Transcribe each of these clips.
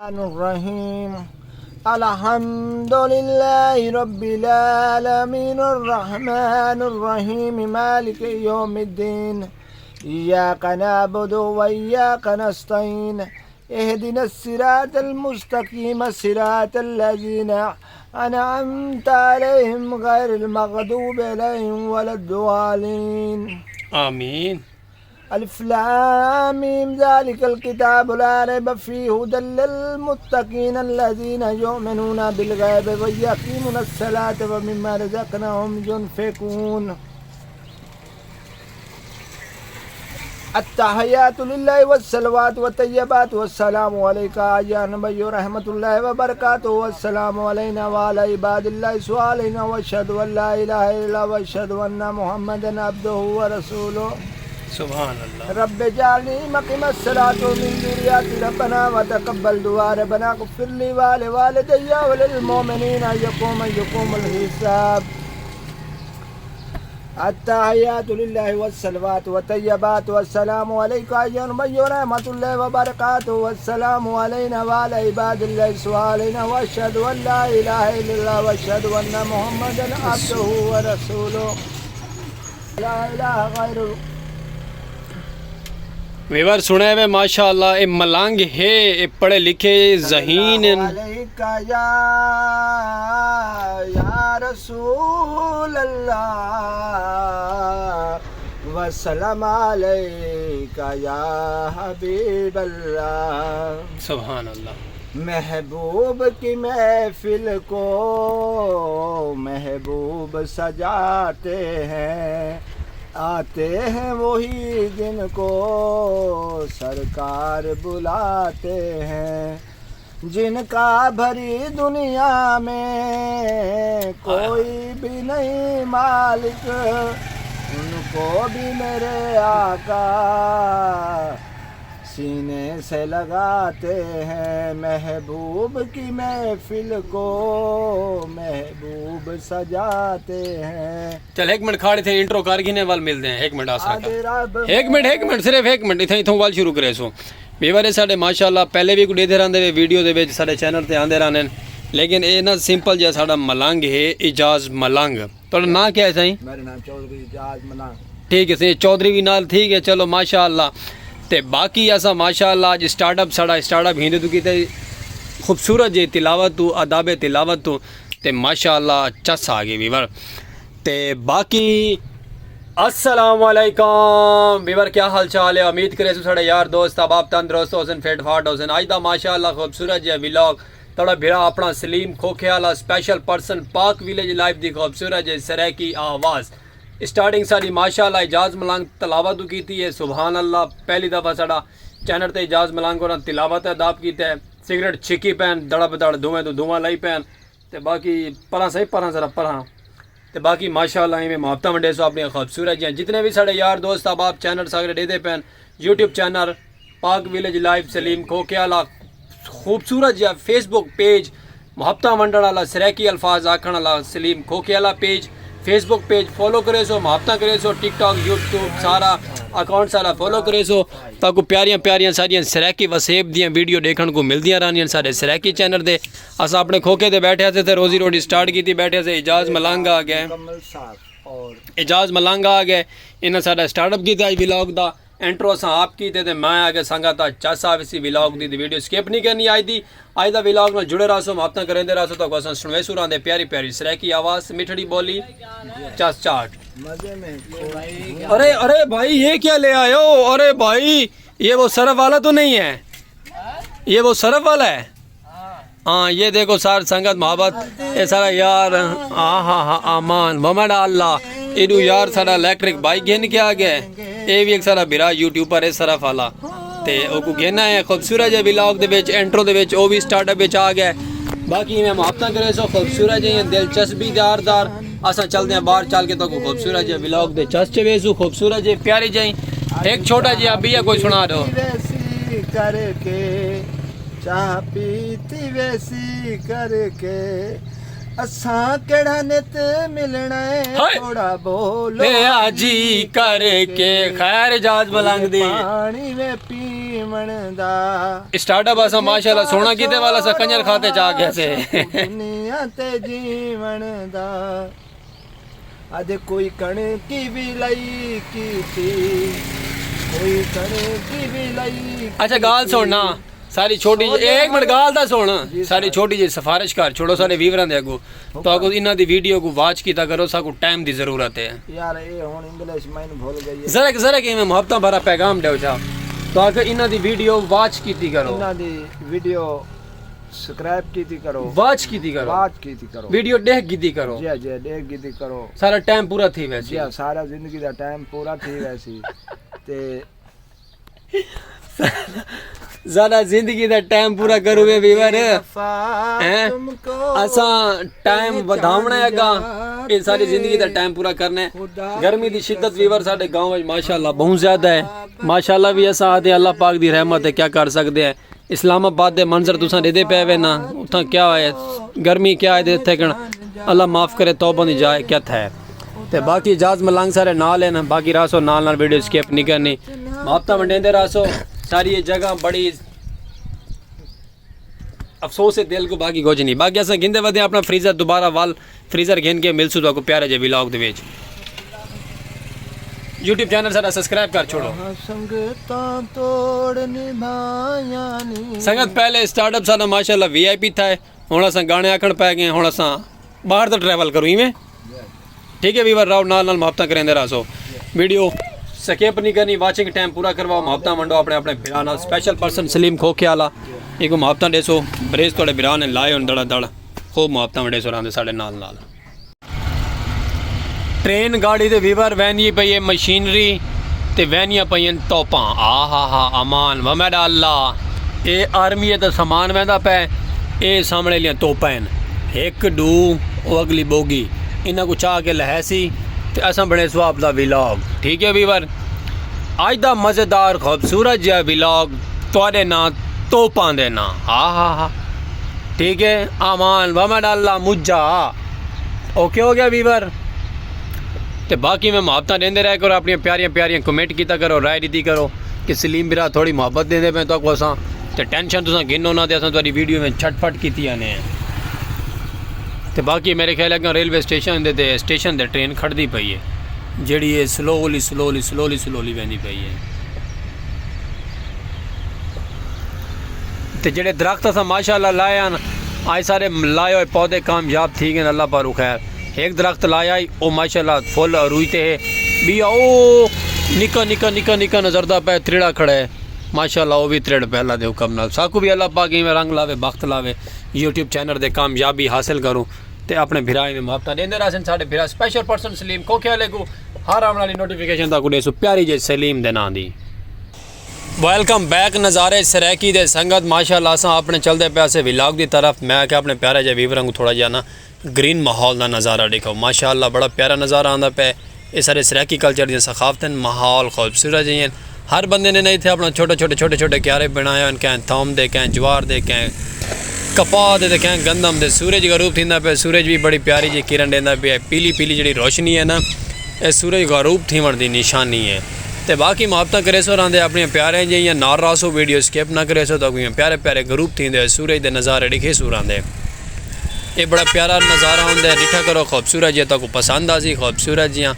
الرحيم الحمد لله رب العالمين الرحمن الرحيم مالك يوم الدين إياك نعبد وإياك نستعين اهدنا الصراط المستقيم صراط الذين أنعمت عليهم غير المغضوب عليهم ولا الضالين آمين. ألف لام ميم ذلك الكتاب لا ريب فيه هدى للمتقين الذين يؤمنون بالغيب ويقيمون الصلاة ومما رزقناهم ينفقون. التحيات لله والصلوات والطيبات والسلام عليك يا نبي رحمة الله وبركاته والسلام علينا وعلى عباد الله الصالحين وأشهد أن لا إله إلا الله وأشهد أن محمدا عبده ورسوله. सुभान अल्लाह. रब जाली मकीम सलात मिन दुरियाती रब्बना व तकब्बल दुआ रब्बना गफिर ली वाले वालिदैया वलिल मोमिनीन यकुमुल हिसाब. अत्तहियातु लिल्लाहि वस्सलवातु वत्तय्यबातु वस्सलामु अलैका अय्युहा नबी रहमतुल्लाहि व बरकातुहु वस्सलामु अलैना व अला इबादिल्लाहि स्वालिहीन व अशहदु अन ला इलाहा इल्लल्लाह व अशहदु अन्न मुहम्मदन अब्दुहु व रसूलुहु. ला इलाहा गैरु. वेवर सुने हुए माशाअल्लाह ये मलंग है, ये पढ़े लिखे ज़हीन या रसूल अल्लाह वसल्लम अलैका या हबीब अल्लाह. सुभान अल्लाह. महबूब की महफिल को महबूब सजाते हैं, आते हैं वही जिनको सरकार बुलाते हैं, जिनका भरी दुनिया में कोई भी नहीं मालिक, उनको भी मेरे आका सीने से लगाते हैं. महबूब की महफिल को महबूब सजाते हैं. चल एक मिनट खाड़े थे इंट्रो कारगिने वाल मिलते हैं. एक मिनट आसा एक मिनट सिर्फ एक मिनट इतना इथों वाल शुरू करे सो बेवारे साडे माशाअल्लाह पहले भी कुछ देते रहंदे वीडियो दे विच साडे चैनल ते आंदे रहने, लेकिन ये ना सिंपल जैसा साडा मलंग है इजाज मलंग. थोड़ा ना क्या है सही? मेरा नाम चौधरी इजाज मलंग. ठीक है सही चौधरी भी नाल ठीक है. चलो माशाअल्लाह. ते बाकी ऐसा माशाअल्लाह अज स्टार्टअप साड़ा स्टार्टअप हिंदू तो किते खूबसूरत जी तिलावत तो अदाब तिलावत तो ते माशाअल्लाह चस आ गई वीवर. ते बाकी अस्सलाम वालेकुम वीवर, क्या हाल चाल है? उम्मीद करे साढ़े यार दोस्त अब आप तंदुरुस्त होसन फिट फाट होसन. अज दा माशाअल्लाह खूबसूरत जी व्लॉग थोड़ा भिड़ा अपना सलीम खोखेवाला स्पेशल पर्सन पाक विलेज लाइफ की खूबसूरत जी सराय की आवाज़ स्टार्टिंग साड़ी माशाअल्लाह इजाज़ मलंग तिलावत की है. सुभान अल्लाह. पहली दफ़ा साड़ा चैनल ते इजाज़ मलंग को तिलावत अदाब किया है. सिगरेट छिकी पैन दड़ब दड़ धुएं तो धुआं लाई पैन ते बाकी परा सही परा जरा परा ते बाकी माशाअल्लाह में मुहब्बत वंडे सो अपनी खूबसूरत जी जितने भी साढ़े यार दोस्त अब आप चैनल सागरे दे pan YouTube channel Pak village life Salim खोखेवाला खूबसूरत जी फेसबुक पेज मुहब्बत वंडण वाला सरायकी अल्फाज आखण वाला Salim Khokhewala page Facebook page follow करे सो मुहब्बत करे सो टिकटॉक यूट्यूब सारा अकाउंट सारा फॉलो करे सो ताकि प्यारियां प्यारियां सारियां सरायकी वसेब दियां वीडियो देखने को मिलदियां रहनियां सारे सरायकी चैनल दे. अस अपने खोखे ते बैठे थे रोजी रोटी स्टार्ट की थी बैठे से इजाज़ मलंग आ गए इजाज़ मलंग आ गए इन्हें सारा स्टार्टअप किया व्लॉग दा एंट्रो अस आप की थे मैं आगे संगा था चस आ इसी व्लॉग दी वीडियो स्किप नहीं करनी आई थी. आज दा व्लॉग में जुड़े रहो मुहब्बत करेंदे रहो तो अस सुनवे सुरांदे प्यारी प्यारी सरायकी आवाज़ मिठड़ी बोली चस चाट मजे में. अरे अरे भाई ये क्या ले आए हो? अरे भाई ये वो सरफ वाला तो नहीं है? ये वो सरफ वाला है. हाँ ये देखो सार संगत मोहब्बत ये सारा यार हाँ हाँ हाँ आमान ममड़ा अल्लाह इडू यार सारा इलेक्ट्रिक बाइक घेन के आ गया. ये भी एक सारा बिरा यूट्यूबर है सरफ वाला ते ओको घेना है खूबसूरत है व्लॉग दे विच एंट्रो दे विच ओ भी स्टार्टअप विच आ गया. बाकी मैं मुहब्बत करे सो खूबसूरत जी दिलचस्पी दारदार असा चलते हैं बाहर चल के तो खूबसूरत जी व्लॉग दे चस च वेसू खूबसूरत जी प्यारी जी. एक छोटा जी अभी कोई सुना दो करके चाह पीती वैसी करके असां केड़ा नित मिलना है हाय। थोड़ा बोलो ले आजी करके खैर जाज मलंग दी पानी में पीवण दा स्टार्टअप असा माशाल्लाह सोना कीते वाला सा कंजर खाते जा गया से दुनिया ते जीवन दा अज कोई कण की भी लई की थी कोई कण की भी लई अच्छा गाल सुनना सारी छोटी एक मिनट गाल दा सुन सारी छोटी जी सिफारिश कर छोड़ो सारे व्यूवरां दे अगू तो अगू इन्हां दी वीडियो को वाच कीता करो साकू टाइम दी जरूरत है यार ये हुन इंग्लिश मैंने भूल गई है जरा जरा कि मैं मोहब्बत भरा पैगाम दो जा तो अगर इन्हां दी वीडियो वाच कीती करो इन्हां दी वीडियो सब्सक्राइब कीती करो वाच कीती करो बात कीती करो वीडियो देख कीती करो जी जी देख कीती करो सारा टाइम पूरा थी वैसे जी सारा जिंदगी दा टाइम पूरा थी वैसी ते ज़्यादा जिंदगी दा टाइम पूरा करोगे व्यूवर हैं असा टाइम वधावना है गा ये सारी जिंदगी दा टाइम पूरा करना है गर्मी दी शिद्दत व्यूवर साडे गांव में माशाल्लाह बहुत ज्यादा है माशाल्लाह भी असा आते अल्लाह पाक दी रहमत है क्या कर सकते हैं इस्लामाबाद दे मंजर तुसा देदे पे वे ना उथा क्या है गर्मी क्या है इत्थे कण अल्लाह माफ करे तौबा दी जाए क्या था ते बाकी इजाज मलंग सारे नाल है ना बाकी रासो नाल नाल वीडियो स्किप नहीं करनी मापता वंडेंदे रासो सारी ये जगह बड़ी अफसोस है दिल को बाकी कुछ नहीं बाकी अस गिंदे वधे अपना फ्रीजर दोबारा वाल फ्रीजर गिन के मिलसू तो प्यारे जे व्लॉग दे विच YouTube चैनल सारा सब्सक्राइब कर छोड़ो संगतां तोड़ निभाया नी संगत पहले स्टार्टअप सारा माशाल्लाह VIP था हुण अस गाने आखण पै गए हुण अस बाहर तो ट्रैवल करूं इवें ठीक है वीवर राव नाल नाल मोहब्बत करेंदे रासो वीडियो स्किप नहीं करनी वाचिंग टाइम पूरा करवाओ मोहब्बत वंडो अपने अपने बिरा नाल स्पेशल पर्सन सलीम खोखे वाला एक मोहब्बत देसो ब्रेस थोड़े बिरा ने लाए हुन दड़ा दड़ खूब मोहब्बत वंडे सो रहंदे साडे नाल नाल ट्रेन गाड़ी दे वीवर वैनी पई है मशीनरी ते वैनियां पईयां तोपां हा अमान वमैड अल्लाह ए आर्मी दा सामान वैंदा पे ए सामने लियां तोपां एक डू ओ अगली बोगी इन्हां को चाह के लहैसी ते असां बड़े स्वाब दा व्लॉग ठीक है वीवर अज दा मज़ेदार खूबसूरत जिहा व्लॉग तुहाडे ना तोपां दे ना हा ठीक है अमान वमैड अल्लाह मुज्जा ओके हो गया वीवर ते बाकी मैं मोहब्बत देंदे रह करो अपनी प्यारियां प्यारियां कमेंट कीता करो राय दी करो कि सलीम बिरा थोड़ी मोहब्बत देंदे पे तो असां ते टेंशन तुसां गिनो ना ते असां तुहाडी वीडियो में छटफट कीतियां ने ते बाकी मेरे ख्याल अगर रेलवे स्टेशन दे स्टेशन दे ट्रेन खड़दी पई है जेड़ी ये स्लोली वेंदी पई है ते जेड़े दरख्त असां माशाल्लाह लाए हैं आज सारे लाए हुए पौधे कामयाब थी गए अल्लाह पाक खैर एक दरख्त लाया ही वो माशाल्लाह फुल रुईते है भी ओ निका नजरदा पे त्रिड़ा खड़ा है माशाल्लाह वो भी त्रिड़ पे अल्लाह दे हुक्म नाल साकू भी अल्लाह पाक में रंग लावे बख्त लावे यूट्यूब चैनल दे कामयाबी हासिल करूँ ते अपने भिराए में मोहब्बत देंदे रहसन साडे भिरा स्पेशल पर्सन सलीम खोखे वाले को हर आने वाली नोटिफिकेशन तक देसो प्यारी जे सलीम दे नां दी वेलकम बैक नज़ारे सरैकी दे संगत माशाल्लाह असां अपने चलदे पे असे व्लॉग दी तरफ मैं क्या अपने प्यारे जे व्यूवरां को थोड़ा जाना ग्रीन माहौल का नज़ारा देखो माशाल्लाह बड़ा प्यारा नज़ारा आंदा पे ये सारे सरैकी कल्चर दी सखाफत माहौल खूबसूरत जी हर बंदे ने नहीं थे अपना छोटे क्यारे बनाया कहीं थोम दे कहीं ज्वार दे कहीं कपाह दे कहीं गंदम दे सूरज गरूब थींदा पे सूरज भी बड़ी प्यारी जी किरण देंदा पे पीली जी रोशनी है ना ये सूरज गरूब थीवण दी निशानी है तो बाकी मोहब्बत करे सो रहंदे अपने प्यारे जी या नार रासो वीडियो स्किप ना करे सो तो प्यारे प्यारे गरूब थींदे सूरज दे नज़ारे दिखे सूर आंदे ये बड़ा प्यारा नज़ारा होंगे डिठा करो खूबसूरत जी तक पसंद आसी खूबसूरत जियाँ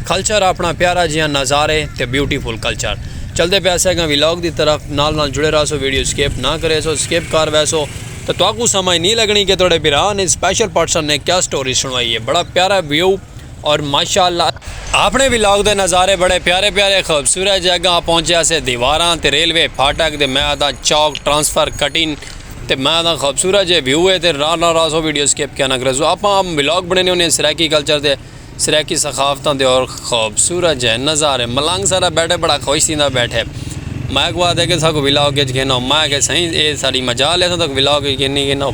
कल्चर अपना प्यारा जियाँ नज़ारे ते ब्यूटीफुल कल्चर चलते पे ऐसे व्लॉग की तरफ नाल जुड़े रहो सो वीडियो स्किप ना करे सो स्किप कर वैसो तो ताकू समझ नहीं लगनी कि थोड़े बिरा ने स्पेशल पर्सन ने क्या स्टोरी सुनवाई है बड़ा प्यारा व्यू और माशाल्लाह अपने व्लॉग के नज़ारे बड़े प्यारे खूबसूरत जगह पहुँचे से दीवारां ते रेलवे फाटक ते मैं आदा चौक ट्रांसफर कटिंग तो मैं आदा खूबसूरत जो व्यू है तो रासो वीडियो स्किप क्या ना करे आप व्लॉग बने होने सरैकी कल्चर के सरैकी सखाफतों के और खूबसूरत जो नज़ारे मलंग सारा बैठे बड़ा खुश थी बैठे मैं को आदे कि साको व्लॉग गिनो मैं कि सही ये सारी मजाल है तक व्लॉग गिनी गिनो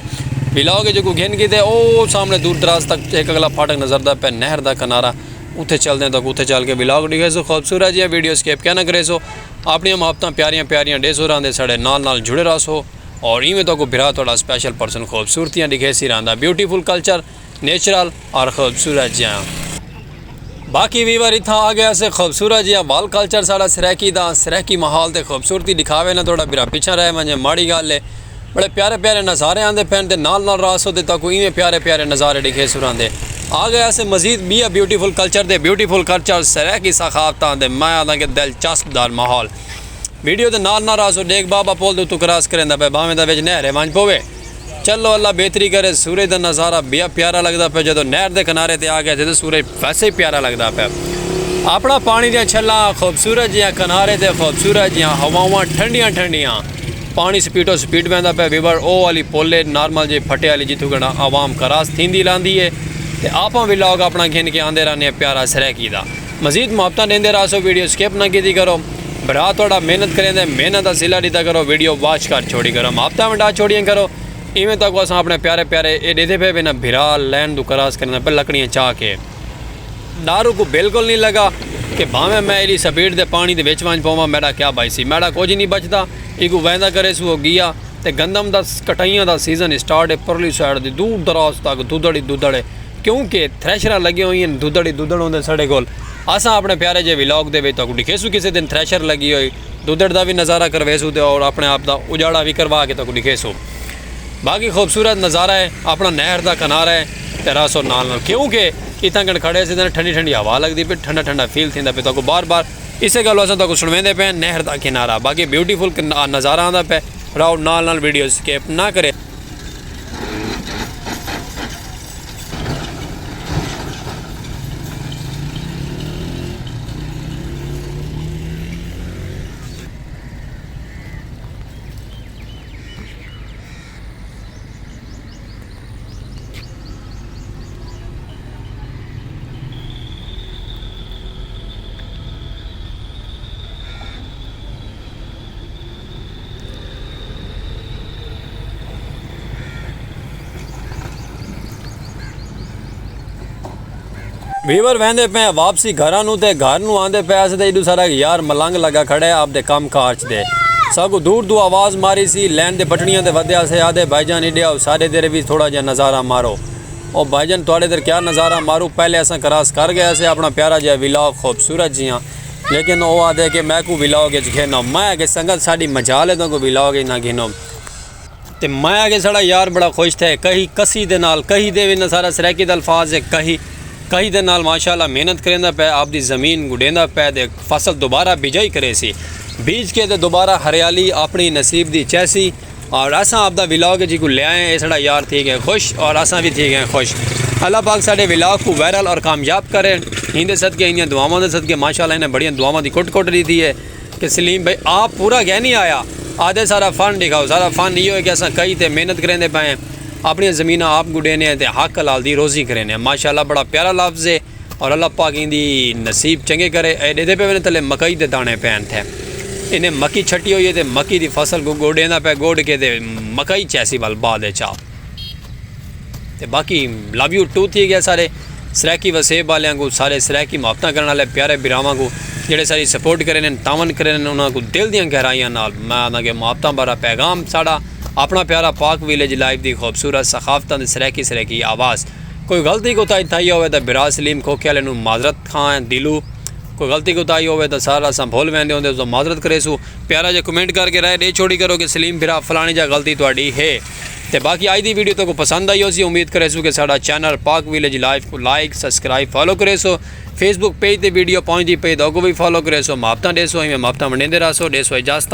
व्लॉग जो गिन की ओ सामने दूर दराज तक एक अगला फाटक नजरदा पे नहर का किनारा उत्थे चलते तक उत्थे चल के व्लॉग दिखे सो खूबसूरत जी वीडियो स्किप क्या ना करे सो अपनी मोहब्बत प्यारियां डे सो रहा साढ़े नाल जुड़े रहो सो और इवें तो भिरा थोड़ा स्पेशल पर्सन खूबसूरतियाँ दिखे सी रहा ब्यूटीफुल कल्चर नेचुरल और खूबसूरत जिहा। बाकी वीवर इतना आ गया से खूबसूरत जिहा वाल कल्चर साड़ा सरैकी दा सरैकी माहौल ते खूबसूरती दिखावे ना थोड़ा बिरा पिछा रहे मंजे माड़ी गल है। बड़े प्यारे प्यारे नज़ारे आंदे पैन ते नाल रास होते तक इवें प्यारे प्यारे नज़ारे दिखे सुरांदे आ गया से मजीद बिया ब्यूटीफुल कल्चर दे ब्यूटीफुल कल्चर सरैकी सखावतां दे मैं आदा के दिलचस्पदार माहौल वीडियो दे नाल रास हो देख बाबा पोल दे तू क्रॉस करेंदा पे भावें दा विच नहरे वंज पवे। चलो अल्लाह बेहतरी करे। सूरज का नज़ारा बिया प्यारा लगता पे जो नहर के किनारे ते आ गया तो सूरज वैसे ही प्यारा लगता पे। अपना पानी दियां छल्लां खूबसूरत जियां किनारे ते खूबसूरत जियां हवावां ठंडियां ठंडियां पानी स्पीडो स्पीड वहदा पे वीवर ओ वाली पोले नॉर्मल जी फटे वाली जितों कना आवाम क्रॉस थींदी लांदी है ते आपां भी लोग अपना घिन के आंदे रहने प्यारा सरैकी दा। मजीद मुहब्बतां देंदे रहो वीडियो स्किप ना कीती करो। भरा थोड़ा मेहनत करें मेहनत का सिला दीता करो वीडियो वॉच कर छोड़ी करो मुहब्बतां वंडा छोड़ियां करो। इवें तक अस अपने प्यारे प्यारे ये देते पे भी ना भिरा लैन दू क्रॉस करना पे लकड़ियाँ चाह के दारू को बिल्कुल नहीं लगा कि भावें मैं एडी स्पीड दे पानी दे विच वंज पवां मेरा क्या भाई सी मेरा कुछ नहीं बचता इको वहदा करे सू हो गया तो गंदम दा कटाइयां दा सीजन स्टार्ट है परली साइड दी दूर दराज तक दुधड़ी दुधड़े क्योंकि थ्रैशर लगे हुई हैं दुधड़ी दुधड़ होंदे साढ़े कोल। असां अपने प्यारे जे व्लॉग दे विच तक दिखेसू किसी दिन थ्रैशर लगी हुई दुधड़ दा भी नज़ारा करवेसू ते और अपने आप दा उजाड़ा भी करवा के तक दिखेसू। बाकी खूबसूरत नज़ारा है अपना नहर का किनारा है ते रासो नाल क्योंकि इतना गण खड़े से ठंडी ठंडी हवा लगती पे ठंडा ठंडा फील थी पे तो बार बार इसे गल अस सुनवेंदे पे नहर का किनारा। बाकी ब्यूटीफुल नज़ारा आता पे राउ नाल वीडियो स्किप ना करे। वीवर वहदे पे वापसी घर घर आंदे पे अस एडू सारा यार मलंग लगा खड़े आपदे कम काज दे सगो दूर दूर आवाज़ मारी सी लैन दे पटड़ियां ते वध्या से आदे भाईजान इडिया सारे देर भी थोड़ा जहा नज़ारा मारो और भाईजान थोड़े देर क्या नज़ारा मारो। पहले अस क्रॉस कर गया से अपना प्यारा जहा व्लॉग खूबसूरत जियां लेकिन वो आदे कि मैं को व्लॉग घिनो मैं आगे संगत साड़ी मजाल है तो को व्लॉग ना घिनो तो मैं आगे साड़ा यार बड़ा खुश थे कही कसी दे नाल कही दे ना सारा सरैकी दा अल्फाज है कही दे नाल माशाल्लाह मेहनत करेंदा पे आपदी ज़मीन गुडेंदा पे दे फसल दोबारा बिजाई करे सी बीज के दे दोबारा हरियाली अपनी नसीब दी चैसी और असा आपदा व्लॉग जी को ले आए ये साड़ा यार थी गए खुश और असा भी थी गए खुश। अल्लाह पाक साढ़े व्लॉग को वायरल और कामयाब करें इंदे सदके इन दुआवां दे सदके माशाल्लाह इन्हें बड़िया दुआवां दी कुट रही थी है कि सलीम भाई आप पूरा गह नहीं आया आधे सारा फन दिखाओ सारा फन ये हो कि अस कई तो मेहनत करेंदे पे अपनी ज़मीन आप गुडेने ते हक हलाल दी रोज़ी करेने माशाल्लाह बड़ा प्यारा लफ्ज़ है और अल्लाह पाक इंदी नसीब चंगे करे। एडे पे तले मकई दे दाने पैन थे इन्हें मक्की छट्टी हुई है तो मक्की की फसल को गोडेंदा पे गोड के ते मकई चैसी वाल बाद चा ते बाकी लव यू टू थी गया सारे सरैकी वसेब वाले को सारे सरैकी मुहब्बतां करने वाले प्यारे बिरावां को जेडे सारी सपोर्ट करें तावन करें उन्होंने दिल दियां गहराइयां नाल मैं आदा कि मुहब्बतां भरा पैगाम साड़ा अपना प्यारा पाक विलेज लाइफ की खूबसूरत सखावतां दी सरैकी आवाज़ कोई गलती कोताही थी हो तो बिरा सलीम खोखे वाले माजरत खां दिलू कोई गलती कोताही हो तो सारा अस भुल वहदे होंगे तो माजरत करेसू प्यारा जो कमेंट करके राय दे छोड़ी करो कि सलीम बिरा फलानी जा गलती थोड़ी है। तो बाकी आज की वीडियो तो पसंद आई हो सी उम्मीद करेसू कि साड़ा चैनल पाक विलेज लाइफ को लाइक सब्सक्राइब फॉलो करेसो फेसबुक पेज ते वीडियो पहुँचती पे तो भी फॉलो करेसो मुहब्बतां देसो मुहब्बतां वंडेंदे रहो देसो इजाजत।